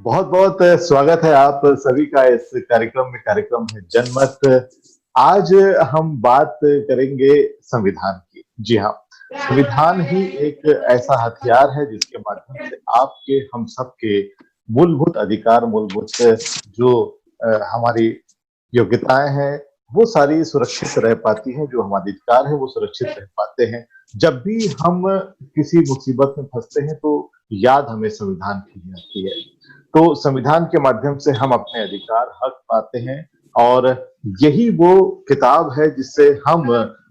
बहुत बहुत स्वागत है आप सभी का इस कार्यक्रम है जनमत। आज हम बात करेंगे संविधान की। जी हाँ, संविधान ही एक ऐसा हथियार है जिसके माध्यम से आपके हम सबके मूलभूत अधिकार, मूलभूत जो हमारी योग्यताएं हैं वो सारी सुरक्षित रह पाती हैं। जो हमारे अधिकार है वो सुरक्षित रह पाते हैं। जब भी हम किसी मुसीबत में फंसते हैं तो याद हमें संविधान की आती है। तो संविधान के माध्यम से हम अपने अधिकार, हक पाते हैं और यही वो किताब है जिससे हम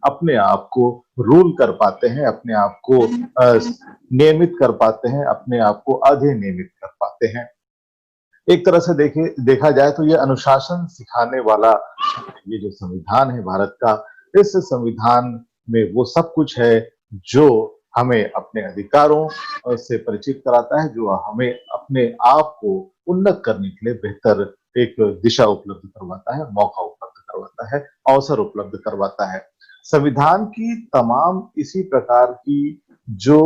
अपने आप को रूल कर पाते हैं, अपने आप को नियमित कर पाते हैं, अपने आप को अधिनियमित कर पाते हैं। एक तरह से देखा जाए तो ये अनुशासन सिखाने वाला ये जो संविधान है भारत का, इस संविधान में वो सब कुछ है जो हमें अपने अधिकारों से परिचित कराता है, जो हमें अपने आप को उन्नत करने के लिए बेहतर एक दिशा उपलब्ध करवाता है, मौका उपलब्ध करवाता है, अवसर उपलब्ध करवाता है। संविधान की तमाम इसी प्रकार की जो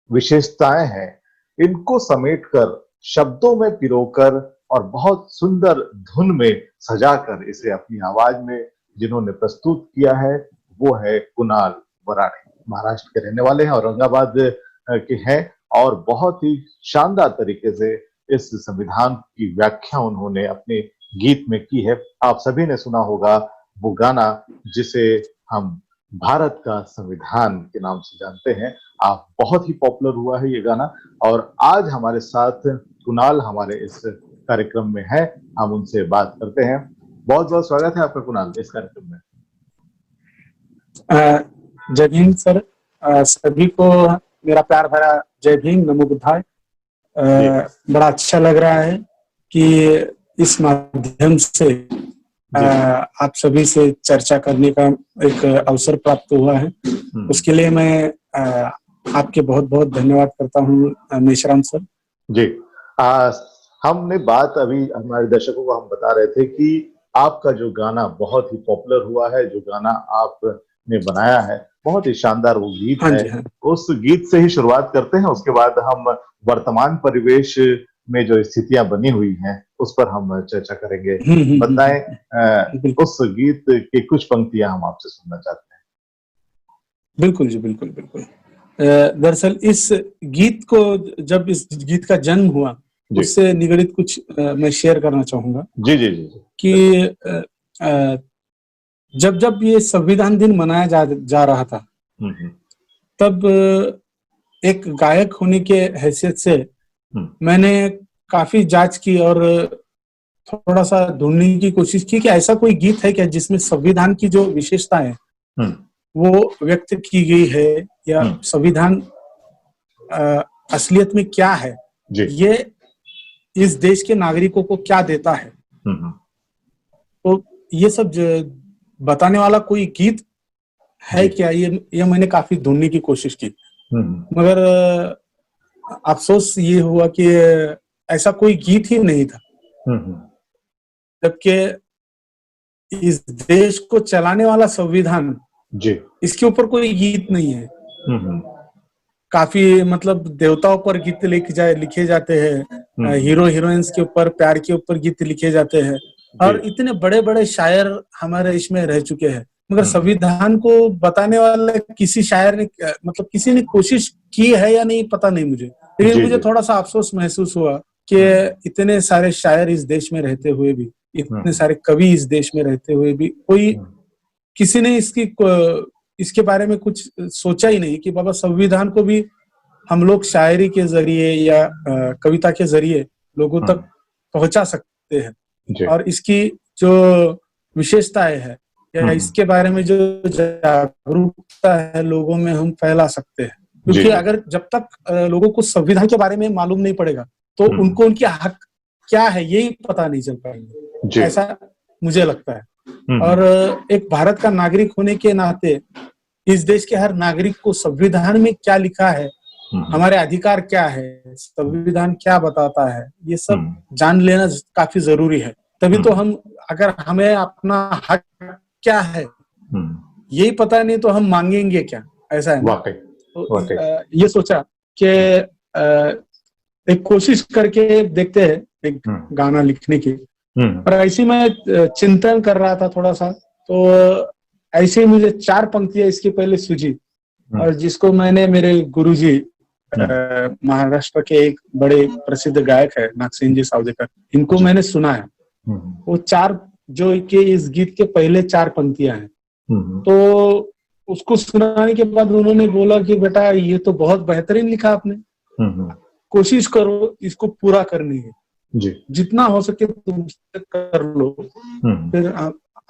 विशेषताएं हैं, इनको समेटकर शब्दों में पिरोकर और बहुत सुंदर धुन में सजाकर इसे अपनी आवाज में जिन्होंने प्रस्तुत किया है वो है कुणाल वराणे। महाराष्ट्र के रहने वाले हैं, औरंगाबाद के हैं और बहुत ही शानदार तरीके से इस संविधान की व्याख्या उन्होंने अपने गीत में की है। आप सभी ने सुना होगा वो गाना जिसे हम भारत का संविधान के नाम से जानते हैं। आप बहुत ही पॉपुलर हुआ है ये गाना और आज हमारे साथ कुणाल हमारे इस कार्यक्रम में है। हम उनसे बात करते हैं। बहुत बहुत स्वागत है आपका कुणाल इस कार्यक्रम में। जय भीम सर, सभी को मेरा प्यार भरा जय भीम, नमो बुद्धाय। बड़ा अच्छा लग रहा है कि इस माध्यम से आप सभी से चर्चा करने का एक अवसर प्राप्त हुआ है। उसके लिए मैं आपके बहुत बहुत धन्यवाद करता हूँ मेश्राम सर। जी, हमने बात अभी हमारे दर्शकों को हम बता रहे थे कि आपका जो गाना बहुत ही पॉपुलर हुआ है, जो गाना आपने बनाया है बहुत ही शानदार वो गीत है। हाँ। उस गीत से ही शुरुआत करते हैं, उसके बाद हम वर्तमान परिवेश में जो स्थितियां बनी हुई हैं उस पर हम चर्चा करेंगे। बताएं उस गीत की कुछ पंक्तियां हम आपसे सुनना चाहते हैं। बिल्कुल जी, बिल्कुल बिल्कुल। दरअसल इस गीत को, जब इस गीत का जन्म हुआ उससे निगड़ित कुछ मैं शेयर करना चाहूंगा। जी जी जी कि जब जब ये संविधान दिन मनाया जा रहा था तब एक गायक होने के हैसियत से मैंने काफी जांच की और थोड़ा सा ढूंढने की कोशिश की कि ऐसा कोई गीत है क्या जिसमें संविधान की जो विशेषताएं वो व्यक्त की गई है, या संविधान असलियत में क्या है, ये इस देश के नागरिकों को क्या देता है। तो ये सब बताने वाला कोई गीत है क्या, ये मैंने काफी ढूंढने की कोशिश की, मगर अफसोस ये हुआ कि ऐसा कोई गीत ही नहीं था। जबकि इस देश को चलाने वाला संविधान, इसके ऊपर कोई गीत नहीं है। काफी मतलब देवताओं पर गीत लिखे जाते हैं, हीरो हीरोइंस के ऊपर, प्यार के ऊपर गीत लिखे जाते हैं और इतने बड़े बड़े शायर हमारे देश में रह चुके हैं, मगर संविधान को बताने वाले किसी शायर ने, मतलब किसी ने कोशिश की है या नहीं पता नहीं मुझे। लेकिन मुझे थोड़ा सा अफसोस महसूस हुआ कि इतने सारे शायर इस देश में रहते हुए भी, इतने सारे कवि इस देश में रहते हुए भी कोई किसी ने इसके बारे में कुछ सोचा ही नहीं कि बाबा संविधान को भी हम लोग शायरी के जरिए या कविता के जरिए लोगों तक पहुंचा सकते हैं और इसकी जो विशेषताएं है या इसके बारे में जो जागरूकता है लोगों में हम फैला सकते हैं। क्योंकि अगर जब तक लोगों को संविधान के बारे में मालूम नहीं पड़ेगा तो उनको उनके हक क्या है यही पता नहीं चल पाएंगे, ऐसा मुझे लगता है। और एक भारत का नागरिक होने के नाते इस देश के हर नागरिक को संविधान में क्या लिखा है, हमारे अधिकार क्या है, संविधान क्या बताता है, ये सब जान लेना काफी जरूरी है। तभी तो हम, अगर हमें अपना हक क्या है यही पता नहीं तो हम मांगेंगे क्या, ऐसा है ना। तो ये सोचा कि एक कोशिश करके देखते हैं एक गाना लिखने की। और ऐसे मैं चिंतन कर रहा था थोड़ा सा, तो ऐसे ही मुझे 4 पंक्तियां इसके पहले सूझी, और जिसको मैंने मेरे गुरुजी महाराष्ट्र के एक बड़े प्रसिद्ध गायक है नागसेन जी सावदेकर, इनको मैंने सुना है। वो 4 जो कि इस गीत के पहले 4 पंक्तियां हैं, तो उसको सुनाने के बाद उन्होंने बोला कि बेटा ये तो बहुत बेहतरीन लिखा आपने, कोशिश करो इसको पूरा करने की, जितना हो सके तुम कर लो, फिर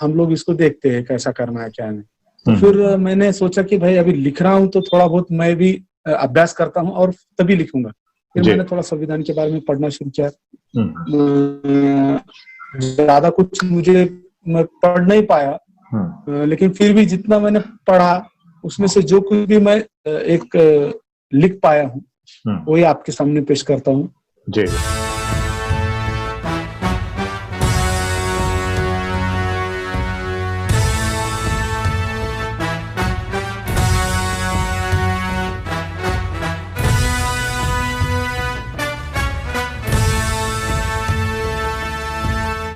हम लोग इसको देखते हैं कैसा करना है क्या नहीं। तो फिर मैंने सोचा कि भाई अभी लिख रहा हूँ तो थोड़ा बहुत मैं भी अभ्यास करता हूँ और तभी लिखूंगा। फिर मैंने थोड़ा संविधान के बारे में पढ़ना शुरू किया। ज्यादा कुछ मुझे मैं पढ़ नहीं पाया, लेकिन फिर भी जितना मैंने पढ़ा उसमें से जो कुछ भी मैं एक लिख पाया हूँ वही आपके सामने पेश करता हूँ। जी।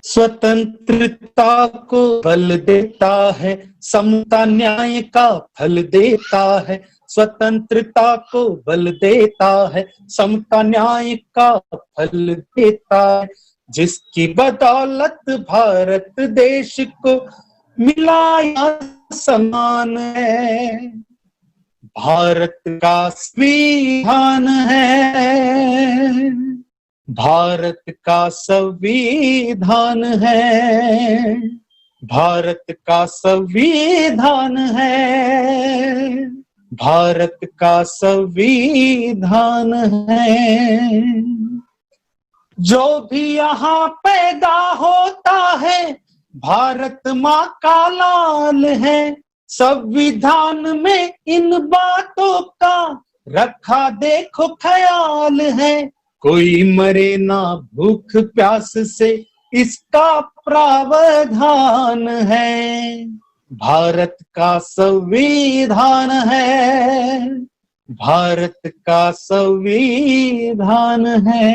स्वतंत्रता को बल देता है, समता न्याय का फल देता है। स्वतंत्रता को बल देता है, समता न्याय का फल देता है। जिसकी बदौलत भारत देश को मिला समान है, भारत का संविधान है, भारत का संविधान है, भारत का संविधान है, भारत का संविधान है। जो भी यहाँ पैदा होता है भारत माँ का लाल है। संविधान में इन बातों का रखा देखो ख्याल है। कोई मरे ना भूख प्यास से इसका प्रावधान है। भारत का संविधान है, भारत का संविधान है।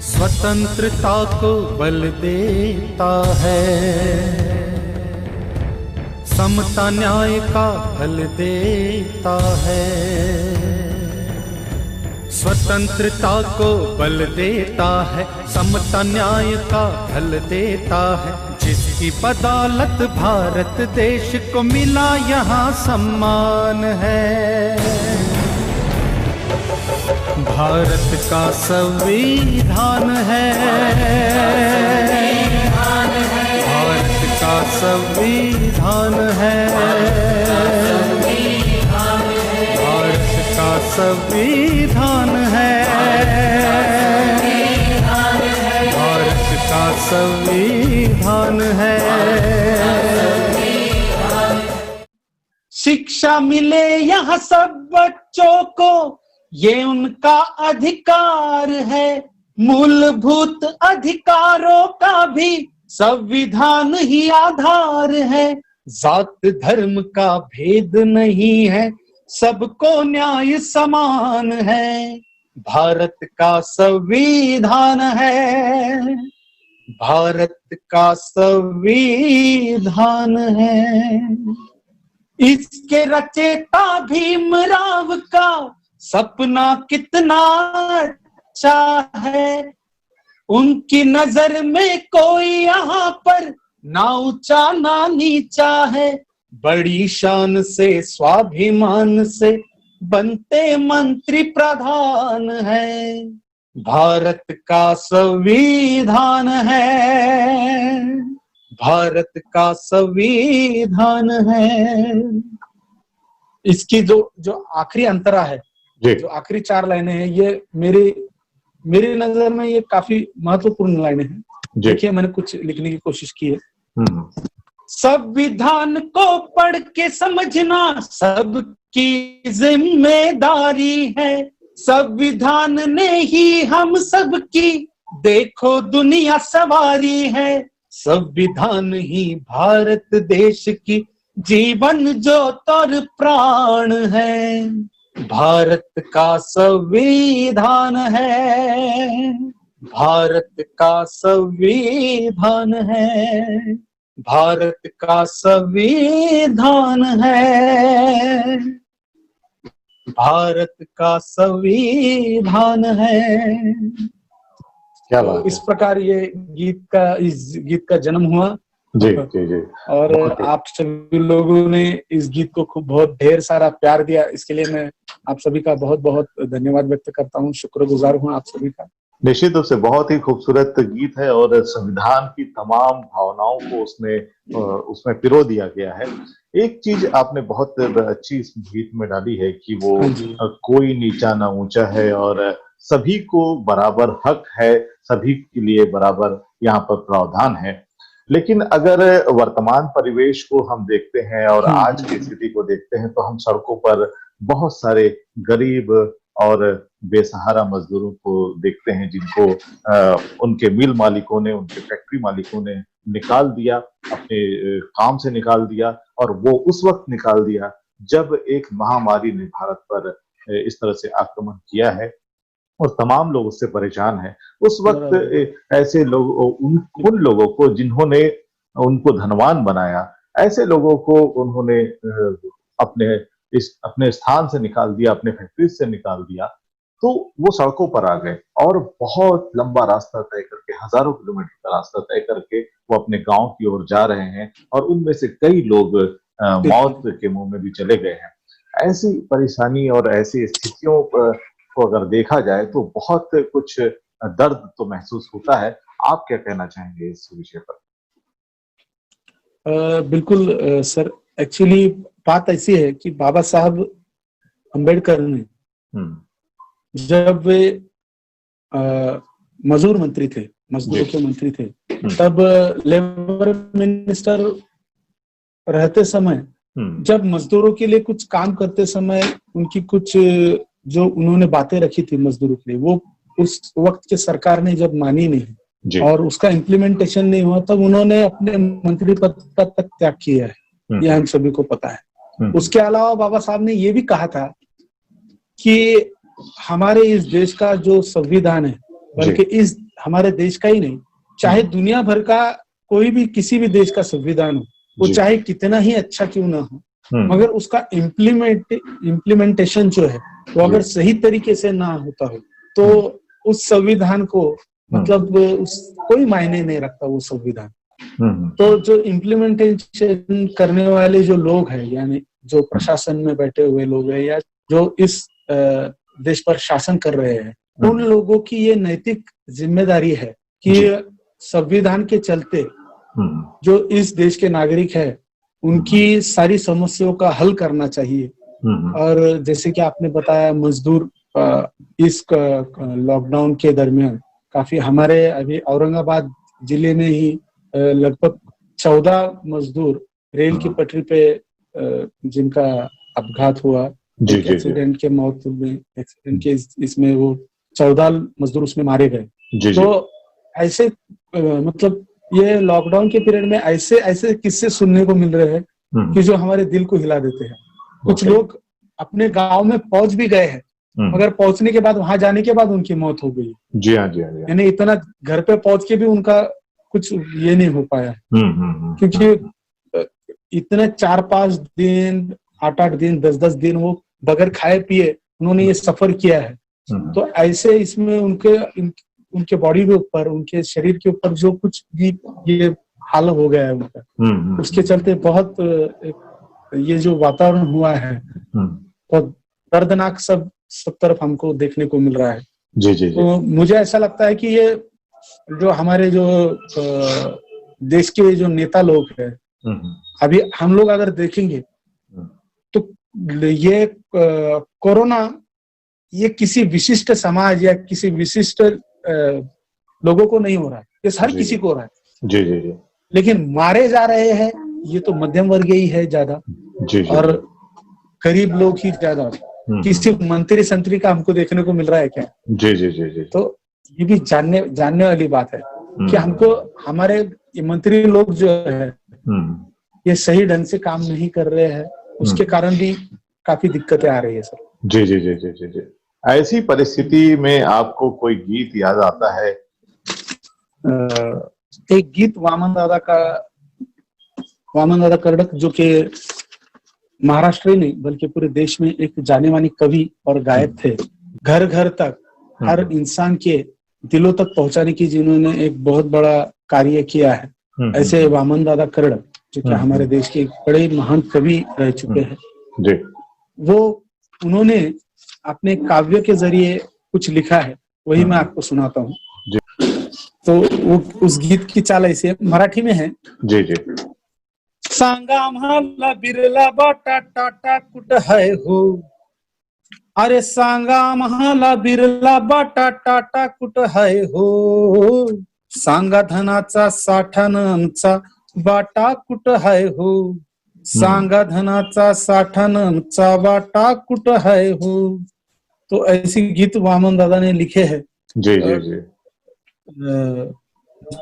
स्वतंत्रता को बल देता है, समता न्याय का फल देता है। स्वतंत्रता को बल देता है, समता न्याय का फल देता है। जिसकी बदौलत भारत देश को मिला यहाँ सम्मान है। भारत का संविधान है, भारत का संविधान है, भारत का संविधान है, भारत का संविधान है। शिक्षा मिले यहाँ सब बच्चों को, ये उनका अधिकार है। मूलभूत अधिकारों का भी संविधान ही आधार है। जात धर्म का भेद नहीं है, सबको न्याय समान है। भारत का संविधान है, भारत का संविधान है। इसके रचेता भीमराव का सपना कितना अच्छा है। उनकी नजर में कोई यहाँ पर ना ऊंचा ना नीचा है। बड़ी शान से स्वाभिमान से बनते मंत्री प्रधान है। भारत का संविधान है, भारत का संविधान है। इसकी जो आखिरी अंतरा है, जो आखिरी 4 लाइनें हैं, ये मेरी नजर में ये काफी महत्वपूर्ण लाइनें हैं। देखिए मैंने कुछ लिखने की कोशिश की है। संविधान को पढ़ के समझना सबकी जिम्मेदारी है। संविधान ने ही हम सबकी देखो दुनिया सवारी है। संविधान ही भारत देश की जीवन ज्योत और प्राण है। भारत का संविधान है, भारत का संविधान है, भारत का संविधान है, भारत का संविधान है। क्या तो बात इस है। प्रकार ये इस गीत का जन्म हुआ। जी जी जी। और बहुत ही- आप सभी लोगों ने इस गीत को खूब बहुत ढेर सारा प्यार दिया, इसके लिए मैं आप सभी का बहुत बहुत धन्यवाद व्यक्त करता हूँ, शुक्रगुजार हूँ आप सभी का। निश्चित रूप से बहुत ही खूबसूरत गीत है और संविधान की तमाम भावनाओं को उसमें पिरो दिया गया है। एक चीज आपने बहुत अच्छी इस गीत में डाली है कि वो हाँ जी, कोई नीचा ना ऊंचा है और सभी को बराबर हक है, सभी के लिए बराबर यहाँ पर प्रावधान है। लेकिन अगर वर्तमान परिवेश को हम देखते हैं और आज की स्थिति को देखते हैं तो हम सड़कों पर बहुत सारे गरीब और बेसहारा मजदूरों को देखते हैं जिनको उनके मिल मालिकों ने, उनके फैक्ट्री मालिकों ने निकाल दिया, अपने काम से निकाल दिया। और वो उस वक्त निकाल दिया जब एक महामारी ने भारत पर इस तरह से आक्रमण किया है और तमाम लोग उससे परेशान हैं। उस वक्त ऐसे लोग उन लोगों को जिन्होंने उनको धनवान बनाया, ऐसे लोगों को उन्होंने अपने अपने स्थान से निकाल दिया, अपने फैक्ट्री से निकाल दिया। तो वो सड़कों पर आ गए और बहुत लंबा रास्ता तय करके, हजारों किलोमीटर का रास्ता तय करके वो अपने गांव की ओर जा रहे हैं और उनमें से कई लोग मौत के मुंह में भी चले गए हैं। ऐसी परेशानी और ऐसी स्थितियों को अगर देखा जाए तो बहुत कुछ दर्द तो महसूस होता है। आप क्या कहना चाहेंगे इस विषय पर? बिल्कुल सर, एक्चुअली बात ऐसी है कि बाबा साहब अंबेडकर ने जब वे मजदूर मंत्री थे, मजदूरों के मंत्री थे, तब लेबर मिनिस्टर रहते समय जब मजदूरों के लिए कुछ काम करते समय उनकी कुछ जो उन्होंने बातें रखी थी मजदूरों के लिए, वो उस वक्त के सरकार ने जब मानी नहीं और उसका इम्प्लीमेंटेशन नहीं हुआ, तब उन्होंने अपने मंत्री पद तक त्याग किया है, ये हम सभी को पता है। उसके अलावा बाबा साहब ने ये भी कहा था कि हमारे इस देश का जो संविधान है, बल्कि इस हमारे देश का ही नहीं, चाहे दुनिया भर का कोई भी किसी भी देश का संविधान हो, वो चाहे कितना ही अच्छा क्यों ना हो, मगर उसका इम्प्लीमेंटेशन जो है वो अगर सही तरीके से ना होता हो तो उस संविधान को मतलब कोई मायने नहीं रखता वो संविधान। तो जो इम्प्लीमेंटेशन करने वाले जो लोग हैं, यानी जो प्रशासन में बैठे हुए लोग हैं या जो इस देश पर शासन कर रहे हैं, उन लोगों की ये नैतिक जिम्मेदारी है कि संविधान के चलते जो इस देश के नागरिक है उनकी सारी समस्याओं का हल करना चाहिए। और जैसे कि आपने बताया, मजदूर इस लॉकडाउन के दरमियान काफी, हमारे अभी औरंगाबाद जिले में ही लगभग 14 मजदूर रेल की पटरी पे जिनका अपघात हुआ, एक्सीडेंट के मौत में, एक्सीडेंट के इसमें वो 14 मजदूर उसमें मारे गए। तो ऐसे मतलब ये लॉकडाउन के पीरियड में ऐसे ऐसे किस्से सुनने को मिल रहे हैं कि जो हमारे दिल को हिला देते हैं। कुछ लोग अपने गांव में पहुंच भी गए हैं, मगर पहुंचने के बाद, वहां जाने के बाद उनकी मौत हो गई। जी हाँ, जी हाँ, यानी इतना घर पे पहुंच के भी उनका कुछ ये नहीं हो पाया, क्योंकि इतने 4-5 दिन, 8-8 दिन, 10-10 दिन वो बगैर खाए पिए उन्होंने ये सफर किया है। तो ऐसे इसमें उनके बॉडी के ऊपर, उनके शरीर के ऊपर जो कुछ भी ये हाल हो गया है उनका, उसके चलते बहुत ये जो वातावरण हुआ है बहुत दर्दनाक सब तरफ हमको देखने को मिल रहा है। जी। तो मुझे ऐसा लगता है कि ये जो हमारे जो देश के जो नेता लोग हैं, अभी हम लोग अगर देखेंगे तो ये कोरोना ये किसी विशिष्ट समाज या किसी विशिष्ट लोगों को नहीं हो रहा है, ये हर किसी को हो रहा है। जी। लेकिन मारे जा रहे हैं ये तो मध्यम वर्ग ही है ज्यादा, और गरीब लोग ही ज्यादा। किसी मंत्री संतरी का हमको देखने को मिल रहा है क्या? जी। तो ये भी जानने वाली बात है कि हमको, हमारे मंत्री लोग जो है ये सही ढंग से काम नहीं कर रहे हैं, उसके कारण भी काफी दिक्कतें आ रही है सर। जी जी जी जी जी जी। ऐसी परिस्थिति में आपको कोई गीत याद आता है? एक गीत वामन दादा कर्डक, जो कि महाराष्ट्र ही नहीं बल्कि पूरे देश में एक जाने माने कवि और गायक थे, घर घर तक हर इंसान के दिलों तक पहुंचाने की जिन्होंने एक बहुत बड़ा कार्य किया है। ऐसे वामन दादा कर्डक, जो कि हमारे देश के एक बड़े महान कवि रह चुके हैं, जी वो उन्होंने अपने काव्य के जरिए कुछ लिखा है, वही मैं आपको सुनाता हूँ। जी तो वो उस गीत की चाल ऐसे मराठी में है। जी जी। सांगा आम्हाला बिरला बाटा टाटा कुठं है हो, अरे सांगा आम्हाला बिरला बाटा टाटा कुठं है हो, सांगा धनाचा साठा न आमचा बाटा कुठं है हो, सांगा धनाचा साठा न आमचा बाटा कुठं है हो। तो ऐसी गीत वामन दादा ने लिखे हैं, जी जी जी।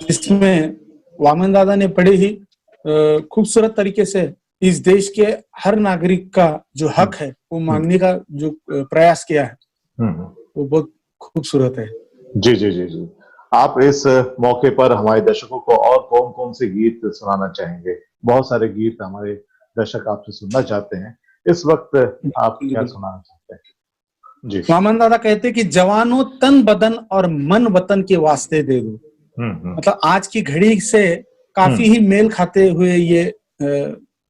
जिसमें वामन दादा ने बड़े ही खूबसूरत तरीके से इस देश के हर नागरिक का जो हक है वो मांगने का जो प्रयास किया है, वो बहुत खूबसूरत है। जी जी जी जी। आप इस मौके पर हमारे दर्शकों को और कौन कौन से गीत सुनाना चाहेंगे? बहुत सारे गीत हमारे दर्शक आपसे सुनना चाहते हैं, इस वक्त आप क्या सुनाना चाहते हैं? जी। वामन दादा कहते कि जवानों तन बदन और मन वतन के वास्ते दे दो। मतलब आज की घड़ी से काफी ही मेल खाते हुए ये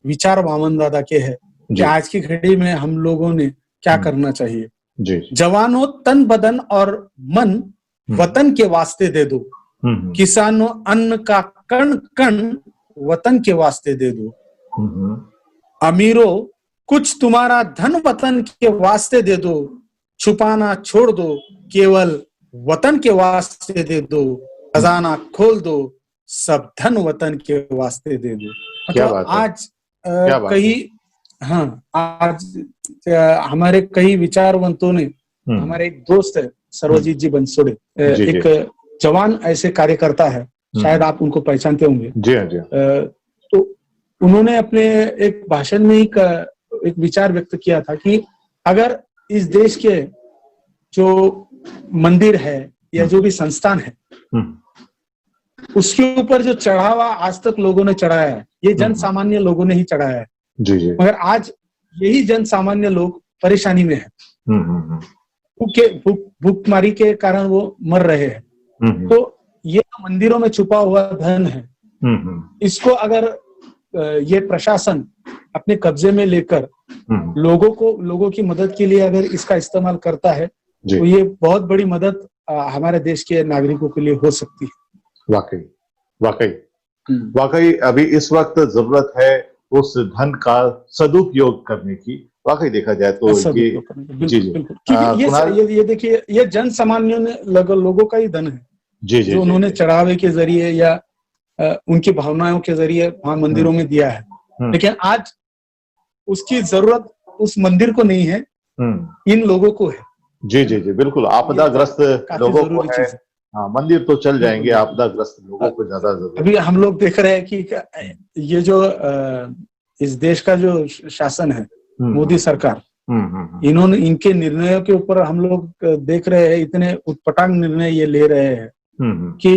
विचार वामन दादा के हैं कि आज की घड़ी में हम लोगों ने क्या करना चाहिए। जी। जवानों तन बदन और मन वतन के वास्ते दे दो, किसानों अन्न का कण कण वतन के वास्ते दे दो, अमीरों कुछ तुम्हारा धन वतन के वास्ते दे दो, छुपाना छोड़ दो केवल वतन के वास्ते दे दो, खजाना खोल दो सब धन वतन के वास्ते दे दो। मतलब आज कई आज हमारे कई विचारवंतों ने, हमारे एक दोस्त है सर्वजीत जी बंसोड़े, एक जवान ऐसे कार्यकर्ता है, शायद आप उनको पहचानते होंगे। जी हाँ जी। तो उन्होंने अपने एक भाषण में एक विचार व्यक्त किया था कि अगर इस देश के जो मंदिर है या जो भी संस्थान है, उसके ऊपर जो चढ़ावा आज तक लोगों ने चढ़ाया है, ये जन सामान्य लोगों ने ही चढ़ाया है। जी जी। मगर आज यही जन सामान्य लोग परेशानी में है, भूखमारी के कारण वो मर रहे हैं। तो ये मंदिरों में छुपा हुआ धन है, इसको अगर ये प्रशासन अपने कब्जे में लेकर लोगों की मदद के लिए अगर इसका इस्तेमाल करता है, तो ये बहुत बड़ी मदद हमारे देश के नागरिकों के लिए हो सकती है। वाकई वाकई वाकई अभी इस वक्त जरूरत है उस धन का सदुपयोग करने की। वाकई देखा जाए तो ये जी जी ये देखिए, ये जन सामान्यों ने लोगों का ही धन है, जी जी, जो उन्होंने चढ़ावे के जरिए या उनकी भावनाओं के जरिए वहां मंदिरों में दिया है। लेकिन आज उसकी जरूरत उस मंदिर को नहीं है, इन लोगों को है। जी जी जी बिल्कुल, आपदाग्रस्त लोगों को है। हाँ, मंदिर तो चल जाएंगे, आपदाग्रस्त लोगों को ज्यादा जरूरत। अभी हम लोग देख रहे हैं कि ये जो इस देश का जो शासन है, मोदी सरकार, इन्होंने इनके निर्णयों के ऊपर हम लोग देख रहे हैं, इतने उटपटांग निर्णय ये ले रहे हैं कि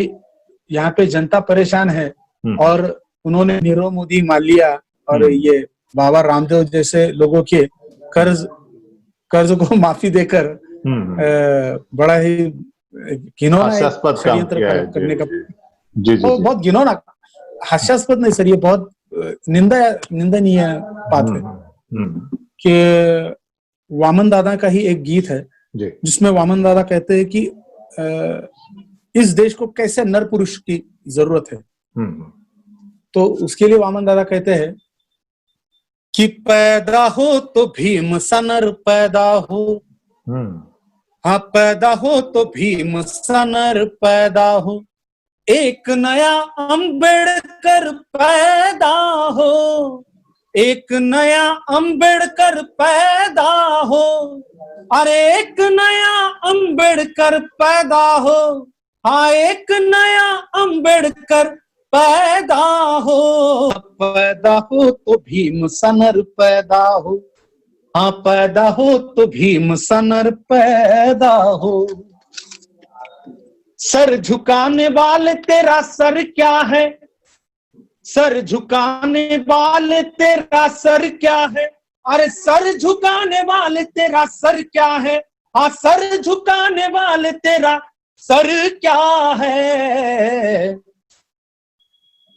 यहाँ पे जनता परेशान है। और उन्होंने नीरव मोदी, माल्या और ये बाबा रामदेव जैसे लोगों के कर्ज को माफी देकर बड़ा ही घिनौना षड्यंत्र करने का, बहुत घिनौना, हास्यास्पद नहीं सर, ये बहुत निंदनीय बात है कि वामन दादा का ही एक गीत है जिसमें वामन दादा कहते हैं कि इस देश को कैसे नर पुरुष की जरूरत है। तो उसके लिए वामन दादा कहते हैं कि पैदा हो तो भीम सा नर पैदा हो, हाँ पैदा हो तो भीम सा नर पैदा हो, एक नया अंबेडकर पैदा हो, एक नया अंबेडकर पैदा हो, अरे एक नया अंबेडकर पैदा हो, हाँ एक नया अंबेडकर पैदा हो, पैदा हो तो भीम सा नर पैदा हो, हाँ पैदा हो तो भीम सा नर पैदा हो। सर झुकाने वाले तेरा सर क्या है, सर झुकाने वाले तेरा सर क्या है, अरे सर झुकाने वाले तेरा सर क्या है, हाँ सर झुकाने वाले तेरा सर क्या है।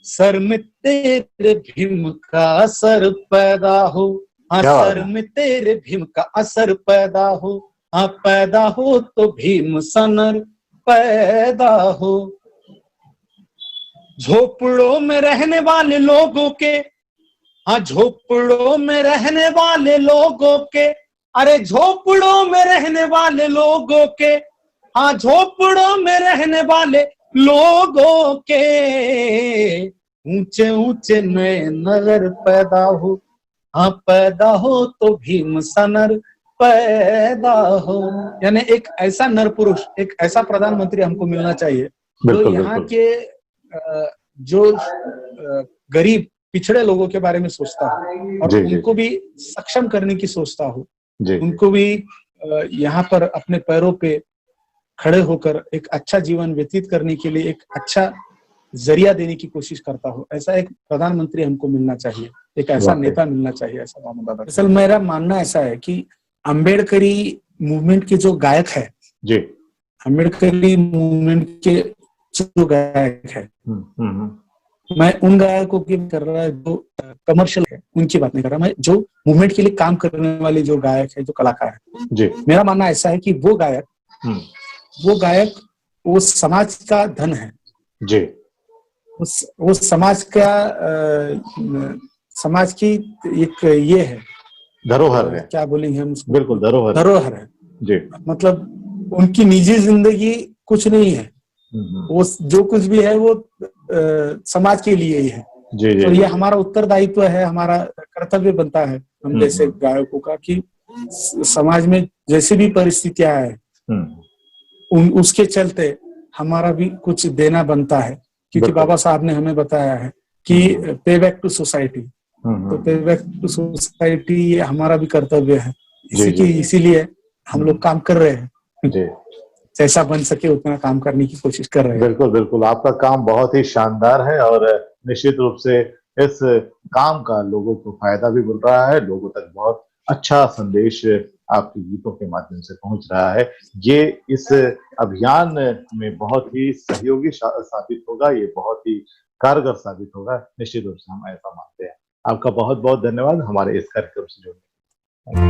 सर में तेरे भीम का असर पैदा हो, हाँ सर में तेरे भीम का असर पैदा हो, हाँ पैदा हो तो भीम सा नर पैदा हो। झोपड़ों में रहने वाले लोगों के, हाँ झोपड़ों में रहने वाले लोगों के, अरे झोपड़ों में रहने वाले लोगों के, हाँ झोपड़ों में रहने वाले लोगों के ऊंचे ऊंचे नए नगर पैदा हो, हाँ पैदा हो तो भीम सा नर पैदा हो। यानी एक ऐसा नर पुरुष, एक ऐसा प्रधानमंत्री हमको मिलना चाहिए जो यहाँ के जो गरीब पिछड़े लोगों के बारे में सोचता हो और उनको भी सक्षम करने की सोचता हो, उनको भी यहाँ पर अपने पैरों पे खड़े होकर एक अच्छा जीवन व्यतीत करने के लिए एक अच्छा जरिया देने की कोशिश करता हो। ऐसा एक प्रधानमंत्री हमको मिलना चाहिए, एक ऐसा नेता मिलना चाहिए, ऐसा मामू दादा। असल मेरा मानना ऐसा है कि अम्बेडकरी मूवमेंट के जो गायक है, अम्बेडकरी मूवमेंट के जो गायक है, मैं उन गायकों की कर रहा है जो कमर्शियल है, उनकी बात नहीं कर रहा, मैं जो मूवमेंट के लिए काम करने वाले जो गायक है, जो कलाकार है, मेरा मानना ऐसा है कि वो गायक वो समाज का धन है जी, वो समाज का समाज की एक ये है, धरोहर है, क्या बोलेंगे हम, बिल्कुल धरोहर है जी। मतलब उनकी निजी जिंदगी कुछ नहीं है, वो जो कुछ भी है वो समाज के लिए ही है जी, तो ये हमारा उत्तरदायित्व है, हमारा कर्तव्य बनता है हम जैसे गायकों का कि समाज में जैसी भी परिस्थितियां है उसके चलते हमारा भी कुछ देना बनता है, क्योंकि बाबा साहब ने हमें बताया है कि पे बैक टू सोसाइटी, तो पे बैक टू सोसाइटी ये हमारा भी कर्तव्य है, इसीलिए हम लोग काम कर रहे हैं जी। जैसा बन सके उतना काम करने की कोशिश कर रहे हैं। बिल्कुल बिल्कुल, आपका काम बहुत ही शानदार है और निश्चित रूप से इस काम का लोगों को फायदा भी मिल रहा है, लोगों तक बहुत अच्छा संदेश आपके गीतों के माध्यम से पहुंच रहा है। ये इस अभियान में बहुत ही सहयोगी साबित होगा, ये बहुत ही कारगर साबित होगा, निश्चित रूप से हम ऐसा मानते हैं। आपका बहुत बहुत धन्यवाद हमारे इस कार्यक्रम से जुड़ने के लिए।